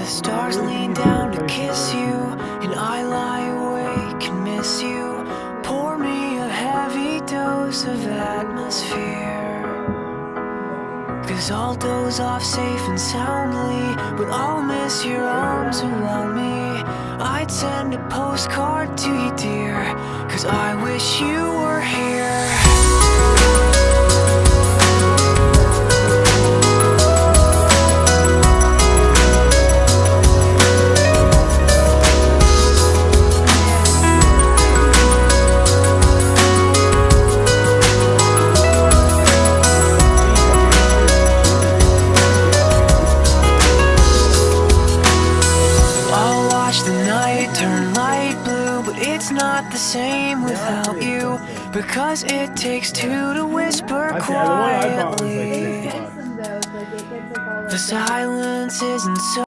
The stars lean down to kiss you, and I lie awake and miss you. Pour me a heavy dose of atmosphere, 'cause I'll doze off safe and soundly, but I'll miss your arms around me. I'd send a postcard to you, dear, 'cause I wish you were here. Turn light blue, but it's not the same without you, because it takes two to whisper quietly. The silence isn't so